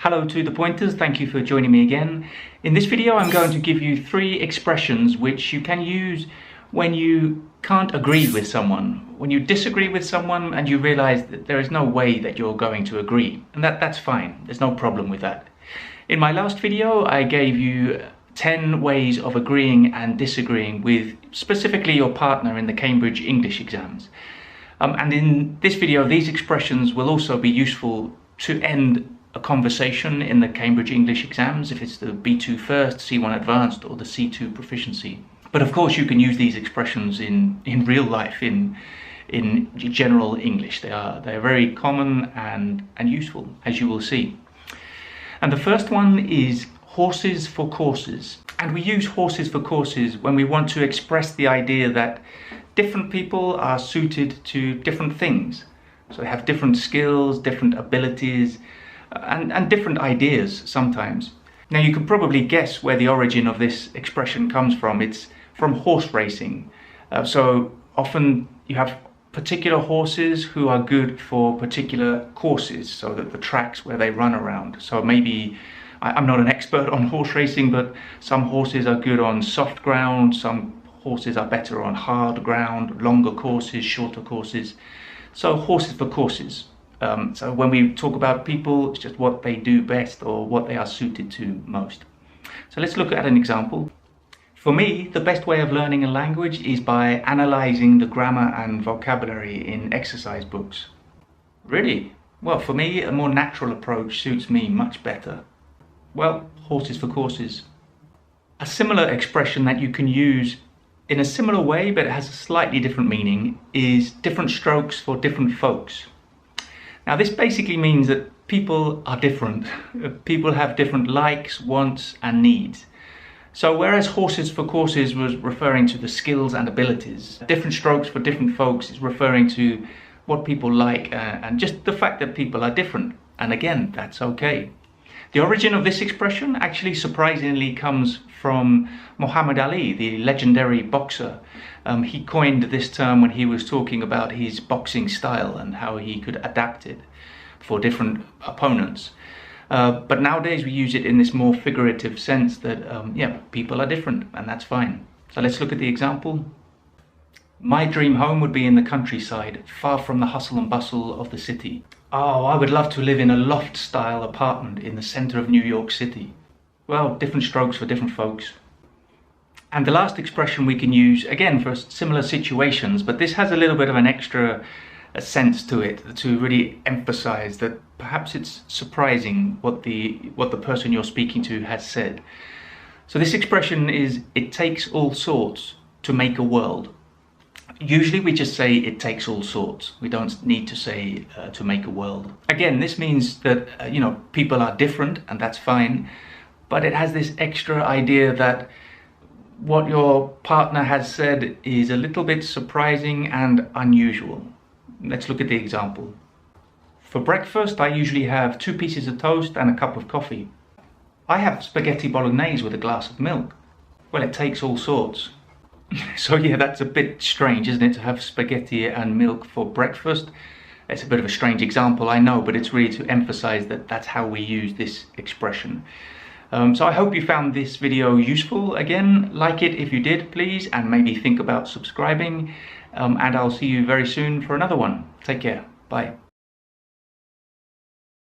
Hello to the pointers, thank you for joining me again. In this video I'm going to give you 3 expressions which you can use when you can't agree with someone, when you disagree with someone and you realize that there is no way that you're going to agree. And that's fine, there's no problem with that. In my last video I gave you 10 ways of agreeing and disagreeing with specifically your partner in the Cambridge English exams. And in this video these expressions will also be useful to end a conversation in the Cambridge English exams, if it's the B2 First, C1 Advanced or the C2 Proficiency. But of course you can use these expressions in real life, in general English. They're very common and useful, as you will see. And the first one is horses for courses. And we use horses for courses when we want to express the idea that different people are suited to different things. So they have different skills, different abilities, and different ideas sometimes. Now you can probably guess where the origin of this expression comes from. It's from horse racing. So often you have particular horses who are good for particular courses, so that the tracks where they run around. So maybe, I'm not an expert on horse racing, but some horses are good on soft ground, some horses are better on hard ground, longer courses, shorter courses. So horses for courses. So when we talk about people, it's just what they do best or what they are suited to most. So let's look at an example. For me, the best way of learning a language is by analysing the grammar and vocabulary in exercise books. Really? Well, for me, a more natural approach suits me much better. Well, horses for courses. A similar expression that you can use in a similar way, but it has a slightly different meaning, is different strokes for different folks. Now this basically means that people are different. People have different likes, wants and needs. So whereas horses for courses was referring to the skills and abilities, different strokes for different folks is referring to what people like and just the fact that people are different. And again, that's okay. The origin of this expression actually surprisingly comes from Muhammad Ali, the legendary boxer. He coined this term when he was talking about his boxing style and how he could adapt it for different opponents. But nowadays we use it in this more figurative sense that, yeah, people are different and that's fine. So let's look at the example. My dream home would be in the countryside, far from the hustle and bustle of the city. Oh, I would love to live in a loft-style apartment in the center of New York City. Well, different strokes for different folks. And the last expression we can use, again, for similar situations, but this has a little bit of an extra sense to it to really emphasize that perhaps it's surprising what the person you're speaking to has said. So this expression is, it takes all sorts to make a world. Usually we just say it takes all sorts. We don't need to say to make a world. Again, this means that people are different and that's fine, but it has this extra idea that what your partner has said is a little bit surprising and unusual. Let's look at the example. For breakfast, I usually have 2 pieces of toast and a cup of coffee. I have spaghetti bolognese with a glass of milk. Well, it takes all sorts. So yeah, that's a bit strange, isn't it, to have spaghetti and milk for breakfast? It's a bit of a strange example, I know, but it's really to emphasize that that's how we use this expression. So I hope you found this video useful. Again, like it if you did, please, and maybe think about subscribing. And I'll see you very soon for another one. Take care. Bye.